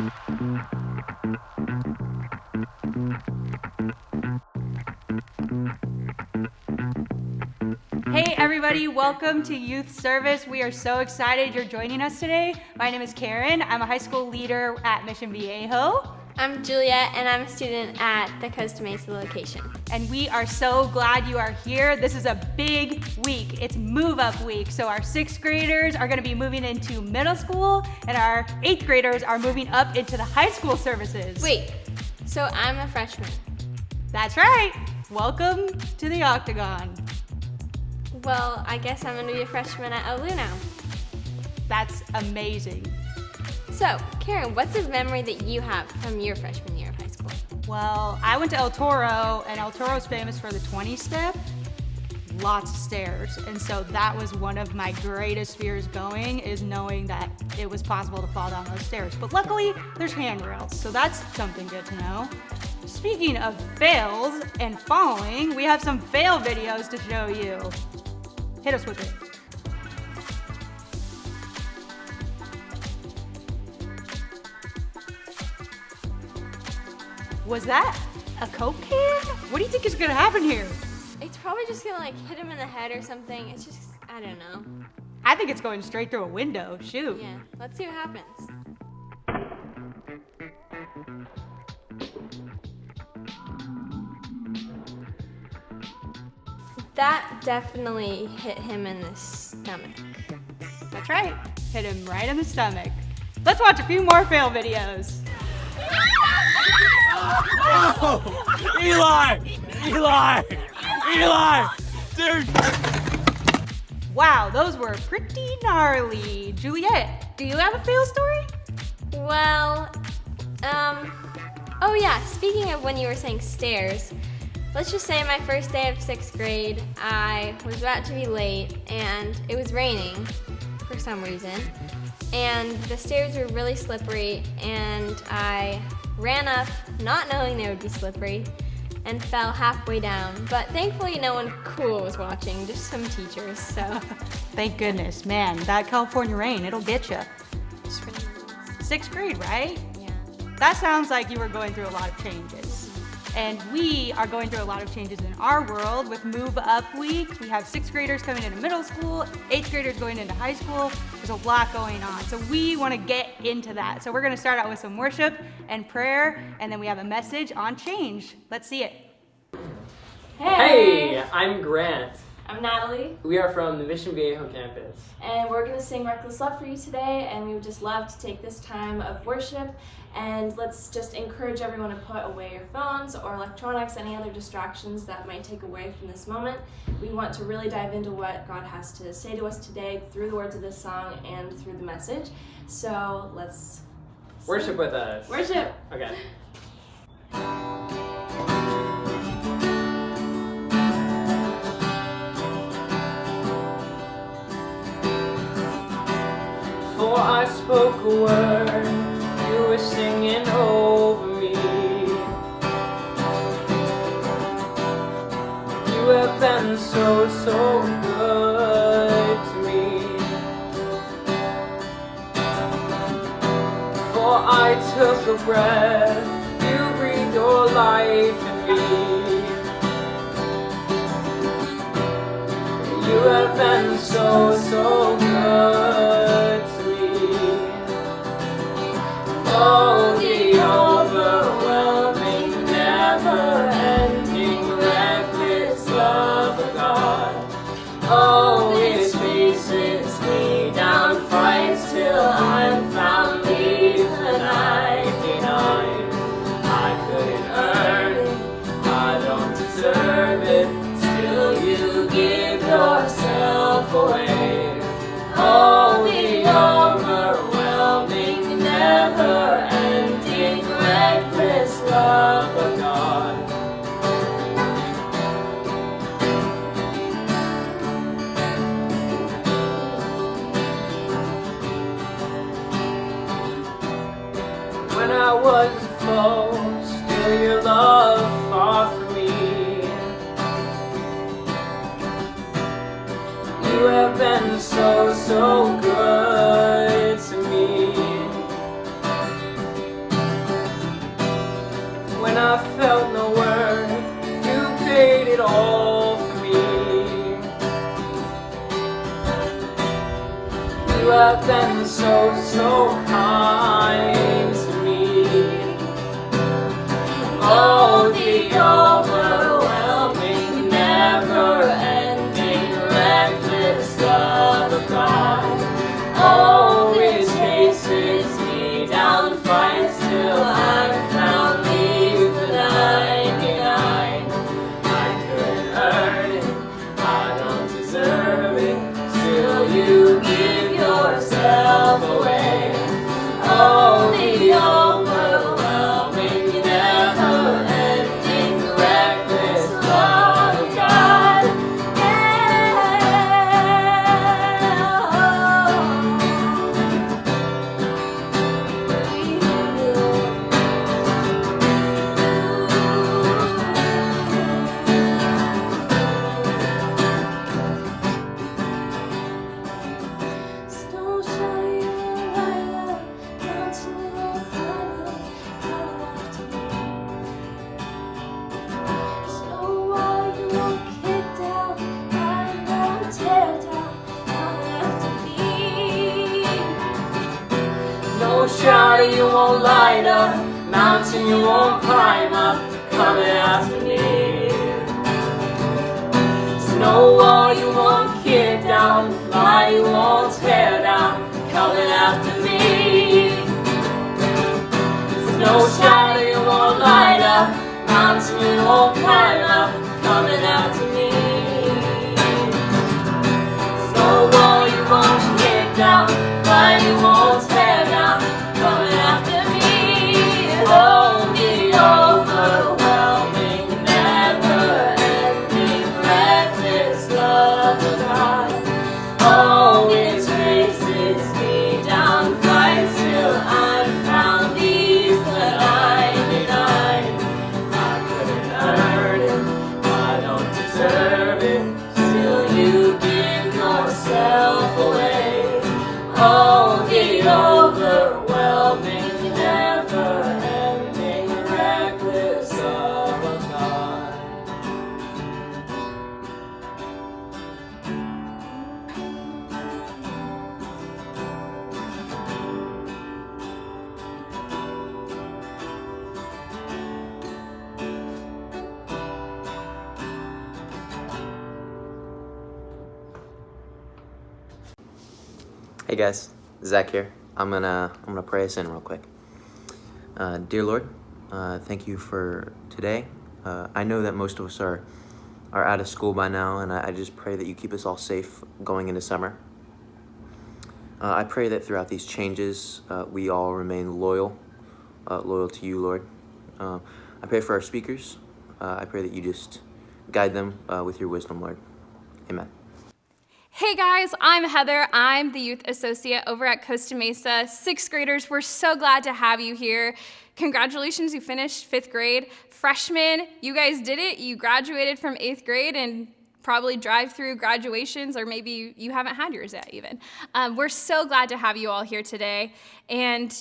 Hey everybody, welcome to Youth Service. We are so excited you're joining us today. My name is Karen. I'm a high school leader at Mission Viejo. I'm Juliet, and I'm a student at the Costa Mesa location. And we are so glad you are here. This is a big week. It's move up week. So our 6th graders are gonna be moving into middle school, and our 8th graders are moving up into the high school services. Wait, so I'm a freshman. That's right. Welcome to the Octagon. Well, I guess I'm gonna be a freshman at OLU now. That's amazing. So, Karen, what's a memory that you have from your freshman year of high school? Well, I went to El Toro, and El Toro's famous for the 20 step, lots of stairs. And so that was one of my greatest fears going, is knowing that it was possible to fall down those stairs. But luckily, there's handrails, so that's something good to know. Speaking of fails and falling, we have some fail videos to show you. Hit us with it. Was that a Coke can? What do you think is gonna happen here? It's probably just gonna hit him in the head or something. It's just, I don't know. I think it's going straight through a window. Shoot. Yeah, let's see what happens. That definitely hit him in the stomach. That's right. Hit him right in the stomach. Let's watch a few more fail videos. Oh, Eli! Dude! Wow, those were pretty gnarly. Juliet, do you have a fail story? Well, oh yeah, speaking of when you were saying stairs, let's just say my first day of 6th grade, I was about to be late and it was raining for some reason. And the stairs were really slippery and I ran up not knowing they would be slippery and fell halfway down. But thankfully no one cool was watching, just some teachers, so. Thank goodness, man, that California rain, it'll get you. Just really nice. 6th grade, right? Yeah. That sounds like you were going through a lot of changes. And we are going through a lot of changes in our world with Move Up Week. We have 6th graders coming into middle school, 8th graders going into high school. There's a lot going on. So we want to get into that. So we're going to start out with some worship and prayer, and then we have a message on change. Let's see it. Hey, I'm Grant. I'm Natalie, We are from the Mission Viejo campus. and we're going to sing Reckless Love for you today, and we would just love to take this time of worship, and let's just encourage everyone to put away your phones or electronics, any other distractions that might take away from this moment. We want to really dive into what God has to say to us today through the words of this song and through the message. So let's Worship with us. worship. Okay. Before I spoke a word, you were singing over me. You have been so good to me. Before I took a breath, you breathed your life in me. You have been so good to me. Oh, the overwhelming, never-ending, reckless love of God. Oh, it chases me down, fights till I'm found, leaves the 99. I couldn't earn it, I don't deserve it, still you give yourself away. Oh, the overwhelming, never-ending, reckless love of God. When I was a foe, still your love fought for me. You have been so good to me. have been so, so kind to me. Oh, the overwhelming, never-ending, reckless love of God. Oh, it chases me down, fights till I'm found, leaves the 99. I couldn't earn it, I don't deserve it, still you give yourself away. Oh, the overwhelming, never-ending, reckless love of God. Stone shine light up, mountain you won't climb up, coming after me. Snow wall you won't kick down, iron won't tear down, coming after me. No shadow you won't light up, mountain you won't climb up, coming after me. No wall you won't kick down, lie you won't tear down, coming after me. No shadow you won't light up, mountain you won't climb up, coming after me. No wall you won't kick down, lie you won't tear down, coming after me. Oh, the overwhelming, never-ending, reckless love of God. Oh, it chases me down, fights till I'm found, leaves the 99. I couldn't earn it, I don't deserve it, still you give yourself away. Oh, the overwhelming, never-ending, reckless love of God. Hey guys, Zach here. I'm gonna pray us in real quick. Dear Lord, thank you for today. I know that most of us are out of school by now, and I just pray that you keep us all safe going into summer. I pray that throughout these changes, we all remain loyal to you, Lord. I pray for our speakers. I pray that you just guide them with your wisdom, Lord. Amen. Hey guys, I'm Heather. I'm the youth associate over at Costa Mesa. Sixth graders, we're so glad to have you here. Congratulations, you finished fifth grade. Freshmen, you guys did it. You graduated from eighth grade and probably drive through graduations, or maybe you haven't had yours yet even. We're so glad to have you all here today. And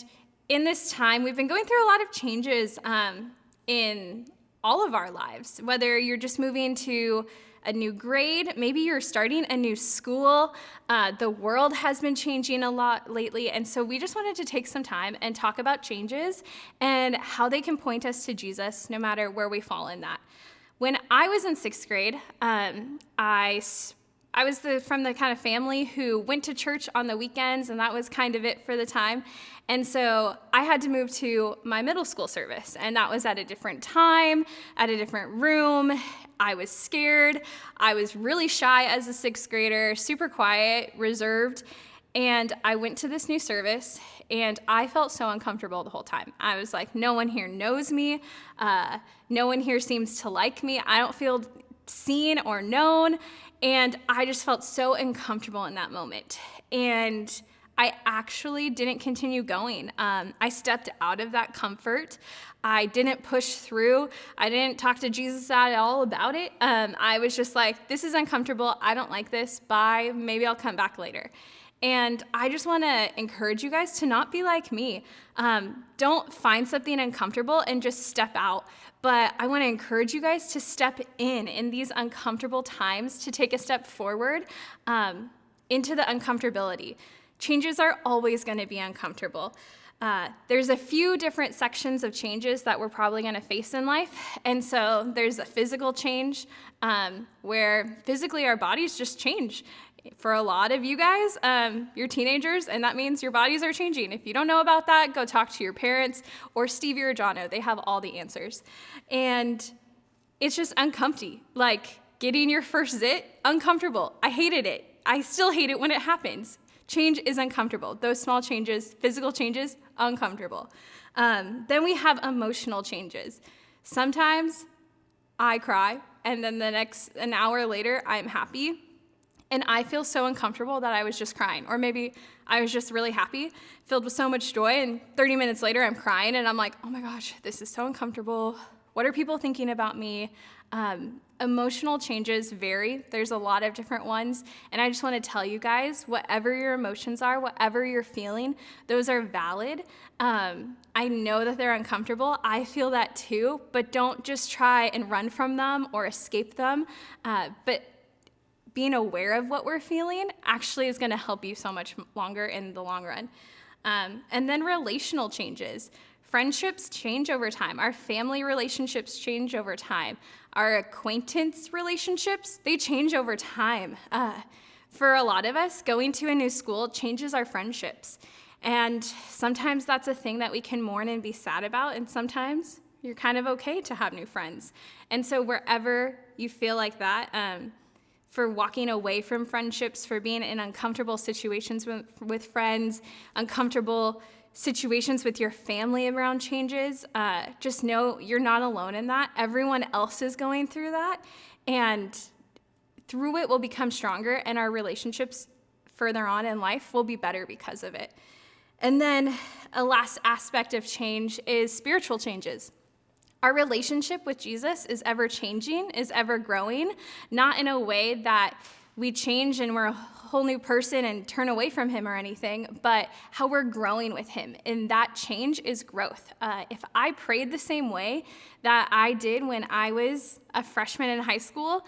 in this time, we've been going through a lot of changes in all of our lives, whether you're just moving to a new grade, maybe you're starting a new school. The world has been changing a lot lately, and so we just wanted to take some time and talk about changes and how they can point us to Jesus no matter where we fall in that. When I was in sixth grade, I was from the kind of family who went to church on the weekends, and that was kind of it for the time. And so I had to move to my middle school service, and that was at a different time, at a different room. I was scared. I was really shy as a sixth grader, super quiet, reserved. And I went to this new service, and I felt so uncomfortable the whole time. I was like, no one here knows me. No one here seems to like me. I don't feel seen or known. And I just felt so uncomfortable in that moment. And I actually didn't continue going. I stepped out of that comfort. I didn't push through. I didn't talk to Jesus at all about it. I was just like, this is uncomfortable. I don't like this. Bye. Maybe I'll come back later. And I just want to encourage you guys to not be like me. Don't find something uncomfortable and just step out. But I want to encourage you guys to step in these uncomfortable times, to take a step forward into the uncomfortability. Changes are always going to be uncomfortable. There's a few different sections of changes that we're probably going to face in life. And so there's a physical change where physically our bodies just change. For a lot of you guys, you're teenagers, and that means your bodies are changing. If you don't know about that, go talk to your parents or Stevie or Jono. They have all the answers. And it's just uncomfy. Like getting your first zit, uncomfortable. I hated it. I still hate it when it happens. Change is uncomfortable. Those small changes, physical changes, uncomfortable. Then we have emotional changes. Sometimes I cry, and then an hour later, I'm happy. And I feel so uncomfortable that I was just crying. Or maybe I was just really happy, filled with so much joy, and 30 minutes later I'm crying and I'm like, oh my gosh, this is so uncomfortable. What are people thinking about me? Emotional changes vary. There's a lot of different ones. And I just want to tell you guys, whatever your emotions are, whatever you're feeling, those are valid. I know that they're uncomfortable. I feel that too, but don't just try and run from them or escape them. But being aware of what we're feeling actually is going to help you so much longer in the long run. And then relational changes. Friendships change over time. Our family relationships change over time. Our acquaintance relationships, they change over time. For a lot of us, going to a new school changes our friendships. And sometimes that's a thing that we can mourn and be sad about, and sometimes you're kind of okay to have new friends. And so wherever you feel like that, for walking away from friendships, for being in uncomfortable situations with friends, uncomfortable situations with your family around changes, just know you're not alone in that. Everyone else is going through that, and through it we'll become stronger, and our relationships further on in life will be better because of it. And then a last aspect of change is spiritual changes. Our relationship with Jesus is ever changing, is ever growing, not in a way that we change and we're a whole new person and turn away from him or anything, but how we're growing with him. And that change is growth. If I prayed the same way that I did when I was a freshman in high school,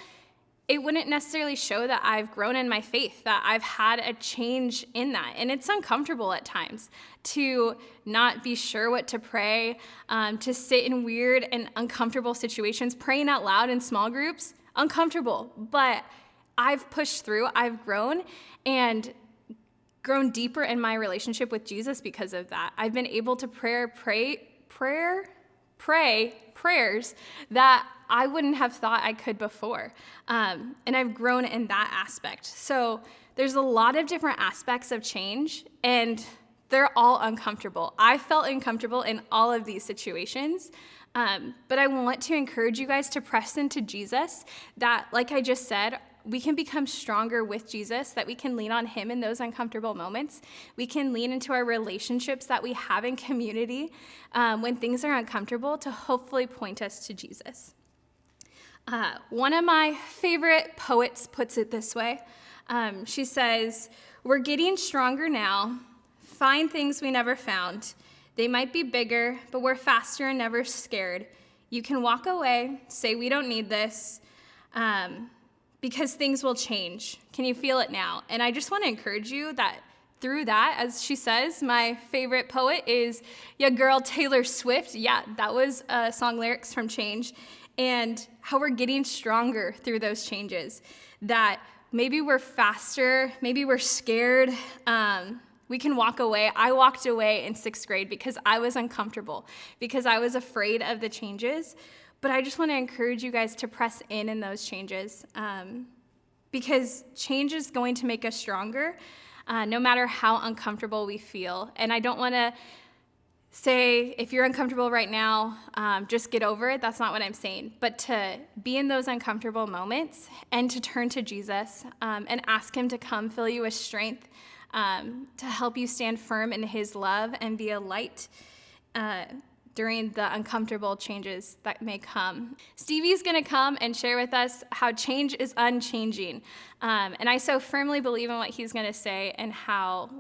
it wouldn't necessarily show that I've grown in my faith, that I've had a change in that. And it's uncomfortable at times to not be sure what to pray, to sit in weird and uncomfortable situations, praying out loud in small groups, uncomfortable. But I've pushed through, I've grown, and grown deeper in my relationship with Jesus because of that. I've been able to pray prayers that I wouldn't have thought I could before. And I've grown in that aspect. So there's a lot of different aspects of change, and they're all uncomfortable. I felt uncomfortable in all of these situations, but I want to encourage you guys to press into Jesus, that, like I just said, we can become stronger with Jesus, that we can lean on him in those uncomfortable moments. We can lean into our relationships that we have in community when things are uncomfortable, to hopefully point us to Jesus. One of my favorite poets puts it this way. She says, "We're getting stronger now, find things we never found. They might be bigger, but we're faster and never scared. You can walk away, say we don't need this, because things will change. Can you feel it now?" And I just want to encourage you that through that, as she says, my favorite poet is your girl Taylor Swift. Yeah, that was song lyrics from Change. And how we're getting stronger through those changes. That maybe we're faster, maybe we're scared. We can walk away. I walked away in 6th grade because I was uncomfortable, because I was afraid of the changes. But I just want to encourage you guys to press in those changes, because change is going to make us stronger, no matter how uncomfortable we feel. And I don't want to say, if you're uncomfortable right now, just get over it. That's not what I'm saying. But to be in those uncomfortable moments and to turn to Jesus and ask him to come fill you with strength, to help you stand firm in his love and be a light during the uncomfortable changes that may come. Stevie's gonna come and share with us how change is unchanging. And I so firmly believe in what he's gonna say and how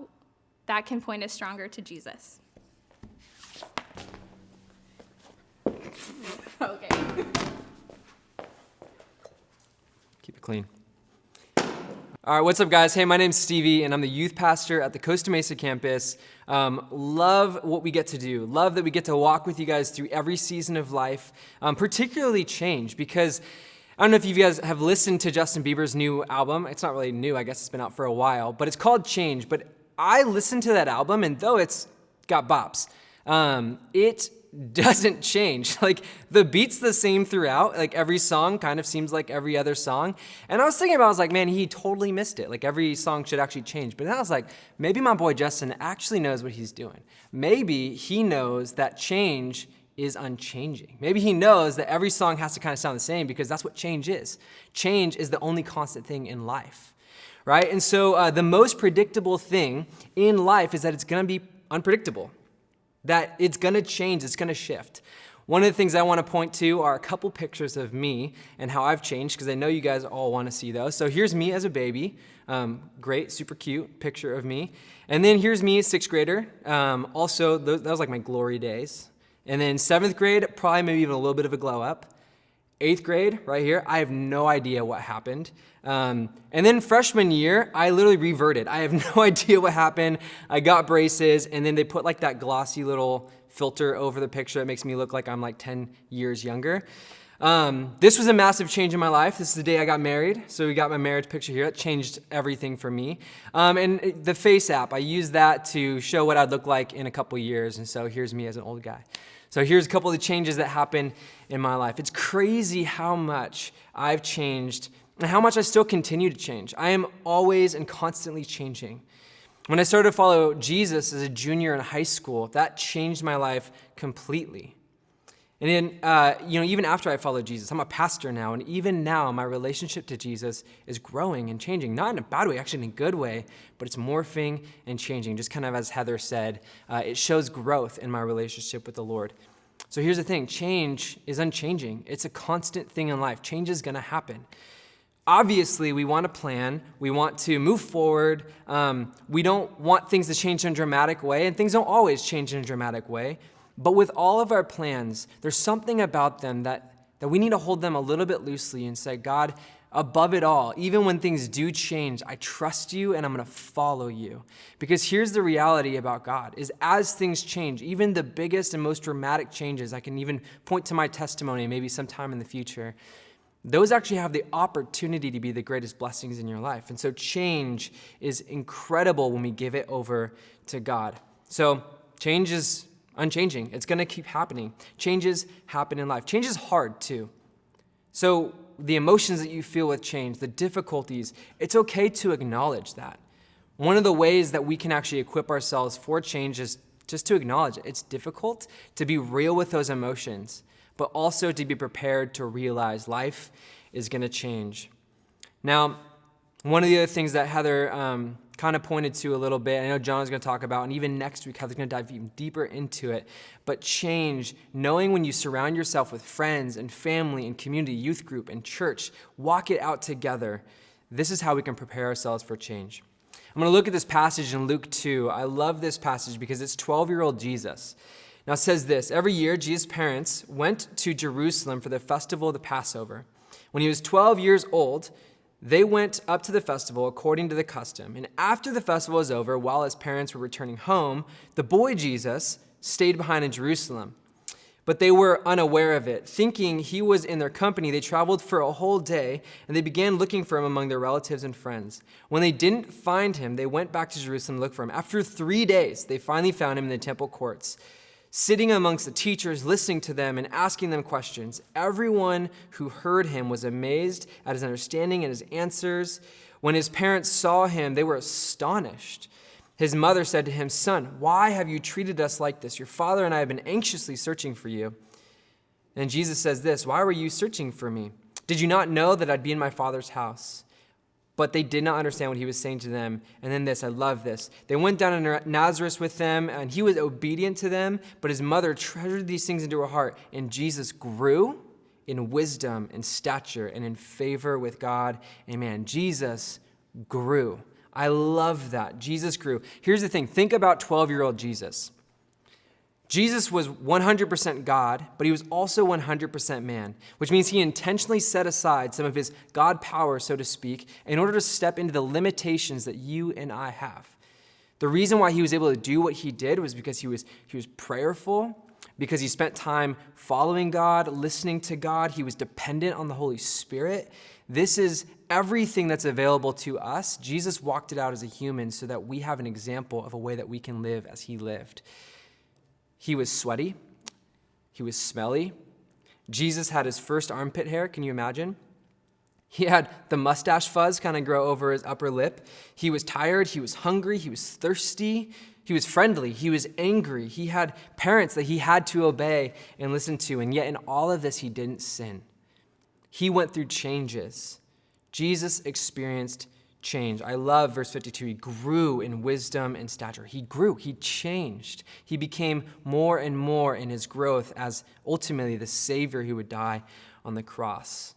that can point us stronger to Jesus. Okay. Keep it clean. All right, what's up, guys? Hey, my name's Stevie, and I'm the youth pastor at the Costa Mesa campus. Love what we get to do. Love that we get to walk with you guys through every season of life, particularly change, because I don't know if you guys have listened to Justin Bieber's new album. It's not really new. I guess it's been out for a while, but it's called Change. But I listened to that album, and though it's got bops, it doesn't change. Like, the beat's the same throughout. Like, every song kind of seems like every other song. And I was thinking about it, I was like, man, he totally missed it. Like, every song should actually change. But then I was like, maybe my boy Justin actually knows what he's doing. Maybe he knows that change is unchanging. Maybe he knows that every song has to kind of sound the same, because that's what change is. Change is the only constant thing in life, right? And so the most predictable thing in life is that it's going to be unpredictable, that it's going to change, it's going to shift. One of the things I want to point to are a couple pictures of me and how I've changed, because I know you guys all want to see those. So here's me as a baby. Great, super cute picture of me. And then here's me as 6th grader. Also, that was like my glory days. And then 7th grade, probably maybe even a little bit of a glow up. 8th grade, right here, I have no idea what happened. And then freshman year, I literally reverted. I have no idea what happened. I got braces, and then they put like that glossy little filter over the picture that makes me look like I'm like 10 years younger. This was a massive change in my life. This is the day I got married. So we got my marriage picture here. That changed everything for me. And the Face app, I used that to show what I'd look like in a couple years. And so here's me as an old guy. So here's a couple of the changes that happened in my life. It's crazy how much I've changed and how much I still continue to change. I am always and constantly changing. When I started to follow Jesus as a junior in high school, that changed my life completely. And then, even after I followed Jesus, I'm a pastor now, and even now, my relationship to Jesus is growing and changing. Not in a bad way, actually in a good way, but it's morphing and changing. Just kind of as Heather said, it shows growth in my relationship with the Lord. So here's the thing, change is unchanging. It's a constant thing in life. Change is gonna happen. Obviously, we want to plan, we want to move forward, we don't want things to change in a dramatic way, and things don't always change in a dramatic way. But with all of our plans, there's something about them that we need to hold them a little bit loosely and say, God, above it all, even when things do change, I trust you and I'm going to follow you. Because here's the reality about God, is as things change, even the biggest and most dramatic changes, I can even point to my testimony maybe sometime in the future, those actually have the opportunity to be the greatest blessings in your life. And so change is incredible when we give it over to God. So change is unchanging. It's going to keep happening. Changes happen in life. Change is hard too. So the emotions that you feel with change, the difficulties, it's okay to acknowledge that. One of the ways that we can actually equip ourselves for change is just to acknowledge it. It's difficult to be real with those emotions, but also to be prepared to realize life is going to change. Now, one of the other things that Heather kind of pointed to a little bit, I know Jono's going to talk about, and even next week, Heather's going to dive even deeper into it, but change, knowing when you surround yourself with friends and family and community, youth group and church, walk it out together. This is how we can prepare ourselves for change. I'm going to look at this passage in Luke 2. I love this passage because it's 12-year-old Jesus. Now it says this, every year Jesus' parents went to Jerusalem for the festival of the Passover. When he was 12 years old, they went up to the festival according to the custom. And after the festival was over, while his parents were returning home, the boy Jesus stayed behind in Jerusalem. But they were unaware of it. Thinking he was in their company, they traveled for a whole day, and they began looking for him among their relatives and friends. When they didn't find him, they went back to Jerusalem to look for him. After 3 days, they finally found him in the temple courts, sitting amongst the teachers, listening to them and asking them questions. Everyone who heard him was amazed at his understanding and his answers. When his parents saw him, they were astonished. His mother said to him, "Son, why have you treated us like this? Your father and I have been anxiously searching for you." And Jesus says this, "Why were you searching for me? Did you not know that I'd be in my Father's house?" But they did not understand what he was saying to them. And then this, I love this. They went down to Nazareth with them, and he was obedient to them, but his mother treasured these things into her heart. And Jesus grew in wisdom and stature and in favor with God and man. Jesus grew. I love that. Jesus grew. Here's the thing. Think about 12-year-old Jesus. Jesus was 100% God, but he was also 100% man, which means he intentionally set aside some of his God power, so to speak, in order to step into the limitations that you and I have. The reason why he was able to do what he did was because he was prayerful, because he spent time following God, listening to God. He was dependent on the Holy Spirit. This is everything that's available to us. Jesus walked it out as a human so that we have an example of a way that we can live as he lived. He was sweaty. He was smelly. Jesus had his first armpit hair. Can you imagine? He had the mustache fuzz kind of grow over his upper lip. He was tired. He was hungry. He was thirsty. He was friendly. He was angry. He had parents that he had to obey and listen to. And yet in all of this, he didn't sin. He went through changes. Jesus experienced change. I love verse 52. He grew in wisdom and stature. He grew. He changed. He became more and more in his growth as ultimately the Savior who would die on the cross.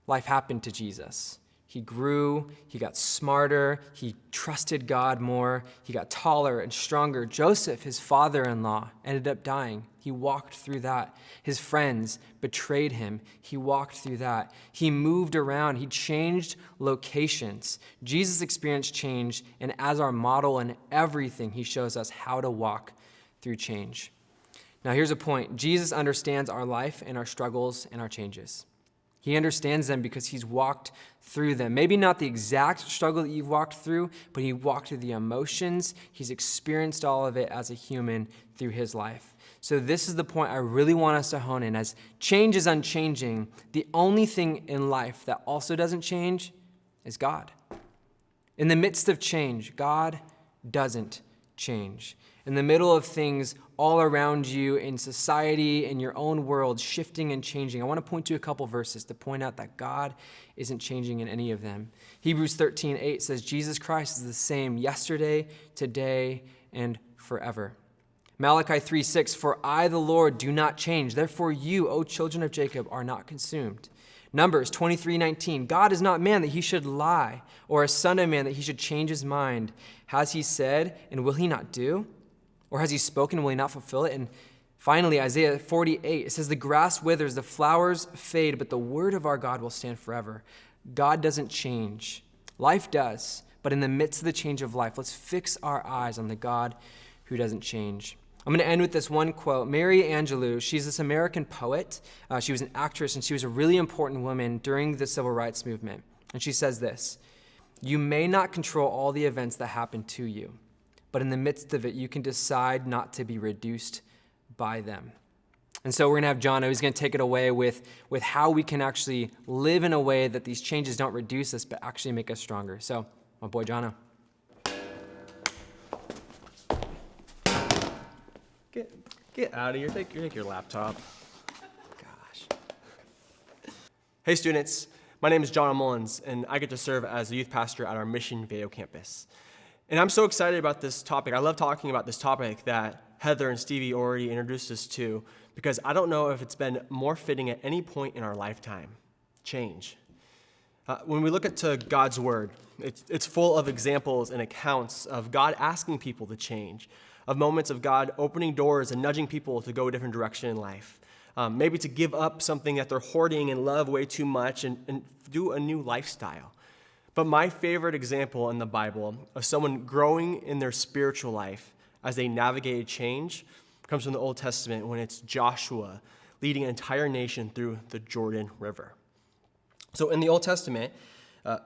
Life happened to Jesus. He grew, he got smarter, he trusted God more, he got taller and stronger. Joseph, his father-in-law, ended up dying. He walked through that. His friends betrayed him. He walked through that. He moved around. He changed locations. Jesus experienced change, and as our model in everything, he shows us how to walk through change. Now, here's a point. Jesus understands our life and our struggles and our changes. He understands them because he's walked through them. Maybe not the exact struggle that you've walked through, but he walked through the emotions. He's experienced all of it as a human through his life. So this is the point I really want us to hone in. As change is unchanging, the only thing in life that also doesn't change is God. In the midst of change, God doesn't change. In the middle of things all around you in society, in your own world, shifting and changing, I want to point to a couple verses to point out that God isn't changing in any of them. Hebrews 13:8 says, Jesus Christ is the same yesterday, today, and forever. Malachi 3:6, for I, the Lord, do not change. Therefore you, O children of Jacob, are not consumed. Numbers 23:19, God is not man that he should lie, or a son of man that he should change his mind. Has he said, and will he not do? Or has he spoken, and will he not fulfill it? And finally, Isaiah 48, it says, the grass withers, the flowers fade, but the word of our God will stand forever. God doesn't change. Life does, but in the midst of the change of life, let's fix our eyes on the God who doesn't change. I'm going to end with this one quote. Mary Angelou, she's this American poet. She was an actress, and she was a really important woman during the civil rights movement. And she says this, you may not control all the events that happen to you, but in the midst of it, you can decide not to be reduced by them. And so we're going to have Jono. He's going to take it away with how we can actually live in a way that these changes don't reduce us, but actually make us stronger. So, my boy Jono. Get out of here. Take your laptop. Gosh. Hey, students. My name is Jono Mullins, and I get to serve as a youth pastor at our Mission Veo campus. And I'm so excited about this topic. I love talking about this topic that Heather and Stevie already introduced us to, because I don't know if it's been more fitting at any point in our lifetime. Change. When we look to God's word, it's full of examples and accounts of God asking people to change, of moments of God opening doors and nudging people to go a different direction in life. Maybe to give up something that they're hoarding and love way too much and do a new lifestyle. But my favorite example in the Bible of someone growing in their spiritual life as they navigated change comes from the Old Testament when it's Joshua leading an entire nation through the Jordan River. So in the Old Testament,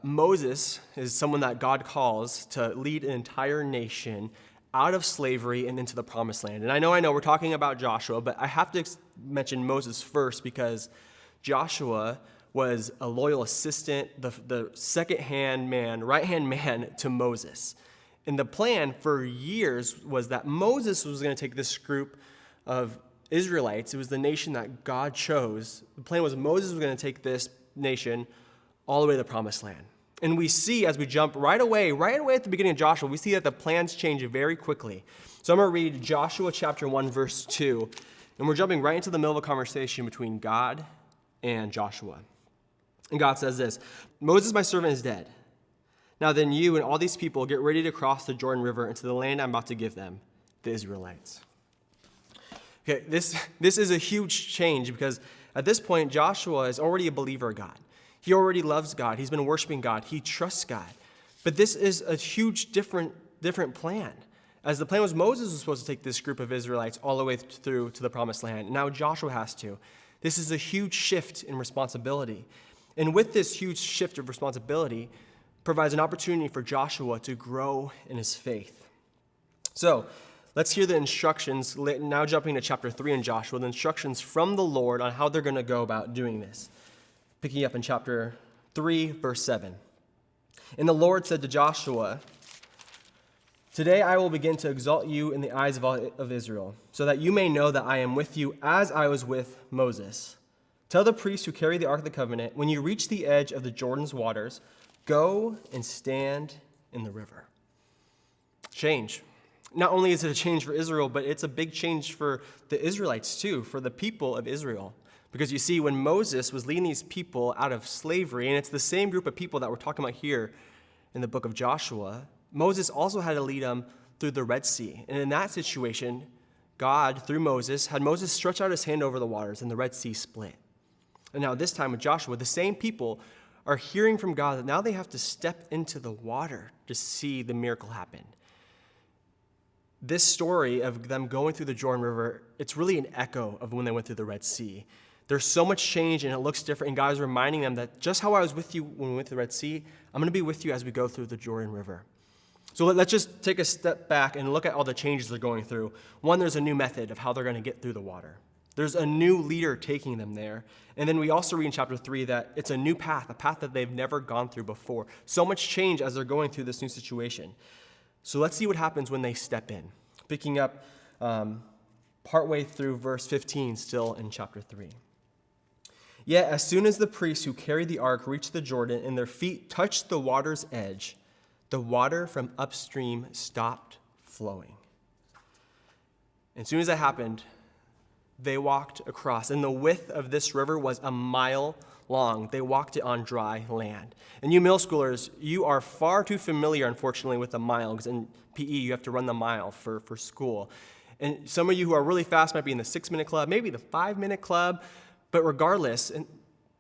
Moses is someone that God calls to lead an entire nation out of slavery and into the promised land. And I know we're talking about Joshua, but I have to mention Moses first because Joshua was a loyal assistant, the second-hand man, right-hand man to Moses. And the plan for years was that Moses was going to take this group of Israelites. It was the nation that God chose. The plan was Moses was going to take this nation all the way to the promised land. And we see as we jump right away at the beginning of Joshua, we see that the plans change very quickly. So I'm going to read Joshua chapter 1, verse 2. And we're jumping right into the middle of a conversation between God and Joshua. And God says this, Moses, my servant, is dead. Now then you and all these people get ready to cross the Jordan River into the land I'm about to give them, the Israelites. Okay, this is a huge change because at this point, Joshua is already a believer of God. He already loves God. He's been worshiping God. He trusts God. But this is a huge different plan. As the plan was, Moses was supposed to take this group of Israelites all the way through to the promised land. And now Joshua has to. This is a huge shift in responsibility. And with this huge shift of responsibility, provides an opportunity for Joshua to grow in his faith. So, let's hear the instructions, now jumping to chapter 3 in Joshua, the instructions from the Lord on how they're going to go about doing this. Picking up in chapter 3, verse 7. And the Lord said to Joshua, "Today I will begin to exalt you in the eyes of all of Israel, so that you may know that I am with you as I was with Moses. Tell the priests who carry the Ark of the Covenant, when you reach the edge of the Jordan's waters, go and stand in the river." Change. Not only is it a change for Israel, but it's a big change for the Israelites too, for the people of Israel. Because you see, when Moses was leading these people out of slavery, and it's the same group of people that we're talking about here in the book of Joshua, Moses also had to lead them through the Red Sea. And in that situation, God, through Moses, had Moses stretch out his hand over the waters, and the Red Sea split. And now this time with Joshua, the same people are hearing from God that now they have to step into the water to see the miracle happen. This story of them going through the Jordan River, it's really an echo of when they went through the Red Sea. There's so much change and it looks different, and God is reminding them that just how I was with you when we went through the Red Sea, I'm going to be with you as we go through the Jordan River. So let's just take a step back and look at all the changes they're going through. One, there's a new method of how they're going to get through the water. There's a new leader taking them there. And then we also read in chapter 3 that it's a new path, a path that they've never gone through before. So much change as they're going through this new situation. So let's see what happens when they step in. Picking up partway through verse 15 still in chapter 3. Yet as soon as the priests who carried the ark reached the Jordan and their feet touched the water's edge, the water from upstream stopped flowing. As soon as that happened, they walked across, and the width of this river was a mile long. They walked it on dry land. And you middle schoolers, you are far too familiar, unfortunately, with the mile, because in PE you have to run the mile for school. And some of you who are really fast might be in the 6-minute club, maybe the 5-minute club, but regardless, and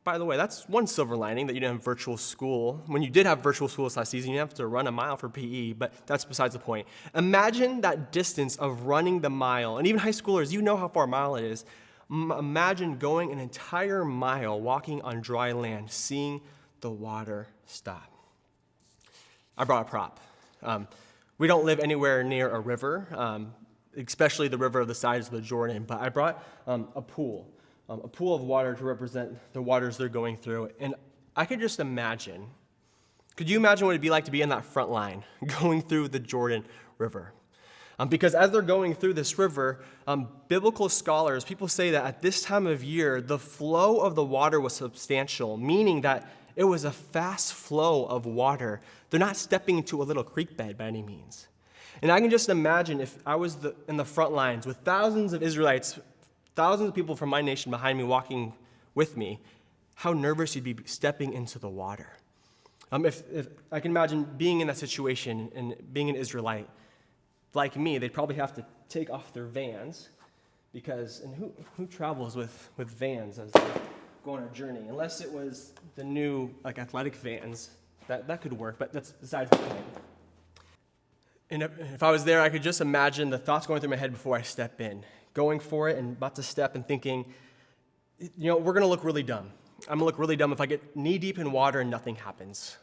by the way, that's one silver lining that you didn't have virtual school. When you did have virtual school this last season, you didn't have to run a mile for PE, but that's besides the point. Imagine that distance of running the mile, and even high schoolers, you know how far a mile it is. Imagine going an entire mile walking on dry land, seeing the water stop. I brought a prop. We don't live anywhere near a river, especially the river of the size of the Jordan, but I brought a pool of water to represent the waters they're going through. And I could just imagine, could you imagine what it'd be like to be in that front line going through the Jordan River? Because as they're going through this river, biblical scholars, people say that at this time of year, the flow of the water was substantial, meaning that it was a fast flow of water. They're not stepping into a little creek bed by any means. And I can just imagine if I was in the front lines with thousands of Israelites, thousands of people from my nation behind me walking with me, how nervous you'd be stepping into the water. If I can imagine being in that situation and being an Israelite, like me, they'd probably have to take off their Vans because, and who travels with Vans as they go on a journey? Unless it was the new athletic Vans, that could work, but that's besides the point. And if I was there, I could just imagine the thoughts going through my head before I step in, going for it and about to step and thinking, we're going to look really dumb. I'm going to look really dumb if I get knee-deep in water and nothing happens.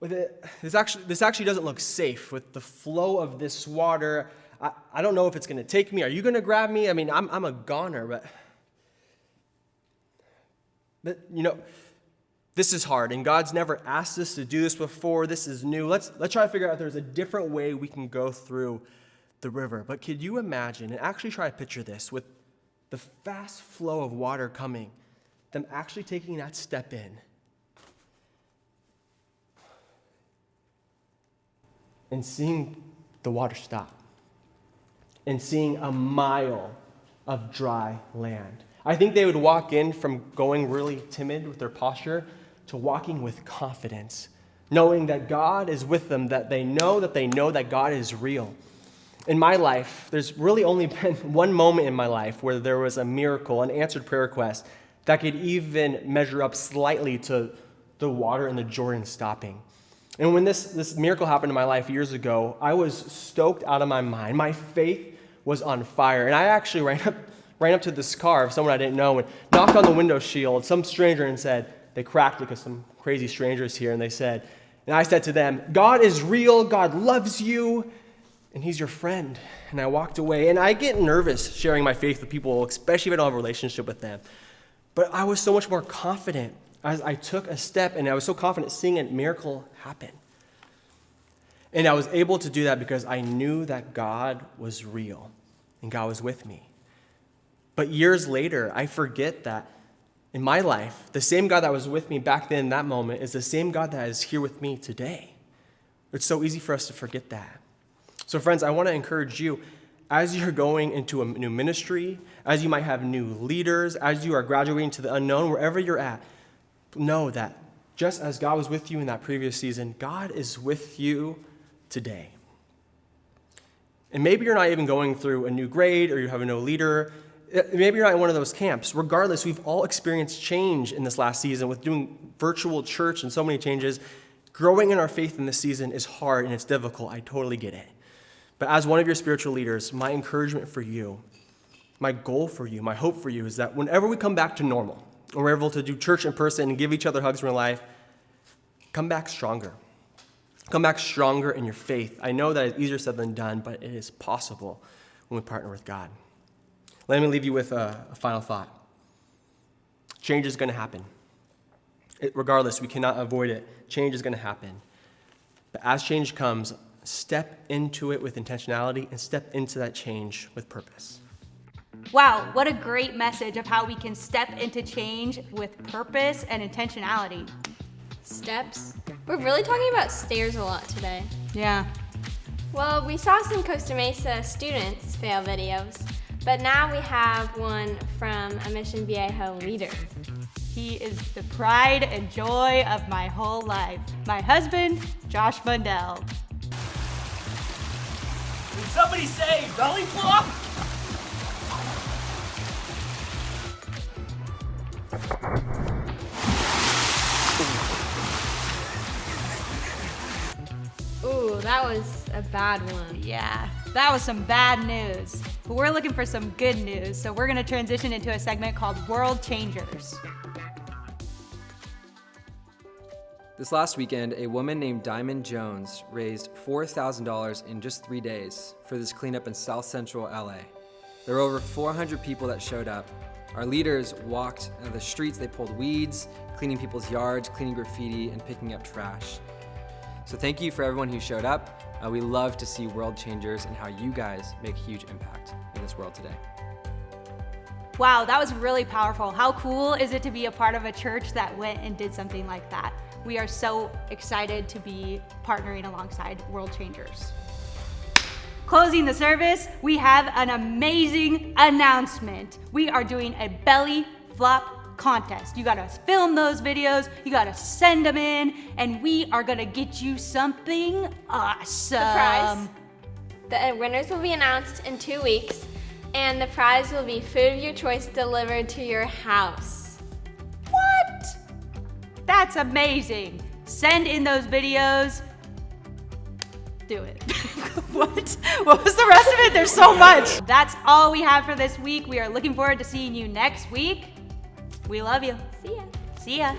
This actually doesn't look safe with the flow of this water. I don't know if it's going to take me. Are you going to grab me? I mean, I'm a goner, but this is hard, and God's never asked us to do this before. This is new. Let's try to figure out if there's a different way we can go through the river. But could you imagine, and actually try to picture this, with the fast flow of water coming, them actually taking that step in, and seeing the water stop, and seeing a mile of dry land. I think they would walk in from going really timid with their posture to walking with confidence, knowing that God is with them, that they know that God is real. In my life, there's really only been one moment in my life where there was a miracle, an answered prayer request that could even measure up slightly to the water in the Jordan stopping. And when this miracle happened in my life years ago, I was stoked out of my mind. My faith was on fire. And I actually ran up to this car of someone I didn't know and knocked on the window shield, some stranger, and said, they cracked it because some crazy strangers here, and I said to them, God is real, God loves you, and he's your friend. And I walked away. And I get nervous sharing my faith with people, especially if I don't have a relationship with them. But I was so much more confident as I took a step, and I was so confident seeing a miracle happen. And I was able to do that because I knew that God was real and God was with me. But years later, I forget that in my life, the same God that was with me back then in that moment is the same God that is here with me today. It's so easy for us to forget that. So friends, I want to encourage you, as you're going into a new ministry, as you might have new leaders, as you are graduating to the unknown, wherever you're at, know that just as God was with you in that previous season, God is with you today. And maybe you're not even going through a new grade or you have a new leader. Maybe you're not in one of those camps. Regardless, we've all experienced change in this last season with doing virtual church and so many changes. Growing in our faith in this season is hard and it's difficult. I totally get it. But as one of your spiritual leaders, my encouragement for you, my goal for you, my hope for you is that whenever we come back to normal, and we're able to do church in person and give each other hugs in real life, come back stronger. Come back stronger in your faith. I know that it's easier said than done, but it is possible when we partner with God. Let me leave you with a final thought. Change is going to happen. Regardless, we cannot avoid it. Change is going to happen. But as change comes, step into it with intentionality and step into that change with purpose. Wow, what a great message of how we can step into change with purpose and intentionality. Steps. We're really talking about stairs a lot today. Yeah. Well, we saw some Costa Mesa students fail videos, but now we have one from a Mission Viejo leader. He is the pride and joy of my whole life. My husband, Josh Mundell. Did somebody say belly flop? Ooh, that was a bad one. Yeah, that was some bad news. But we're looking for some good news, so we're gonna transition into a segment called Worldchangers. This last weekend, a woman named Diamond Jones raised $4,000 in just 3 days for this cleanup in South Central LA. There were over 400 people that showed up. Our leaders walked the streets, they pulled weeds, cleaning people's yards, cleaning graffiti, and picking up trash. So thank you for everyone who showed up. We love to see Worldchangers and how you guys make a huge impact in this world today. Wow, that was really powerful. How cool is it to be a part of a church that went and did something like that? We are so excited to be partnering alongside Worldchangers. Closing the service, we have an amazing announcement. We are doing a belly flop contest. You gotta film those videos, you gotta send them in, and we are gonna get you something awesome. The prize. The winners will be announced in 2 weeks, and the prize will be food of your choice delivered to your house. What? That's amazing. Send in those videos. Do it. What was the rest of it? There's so much. That's all we have for this week. We are looking forward to seeing you next week. We love you. See ya. See ya.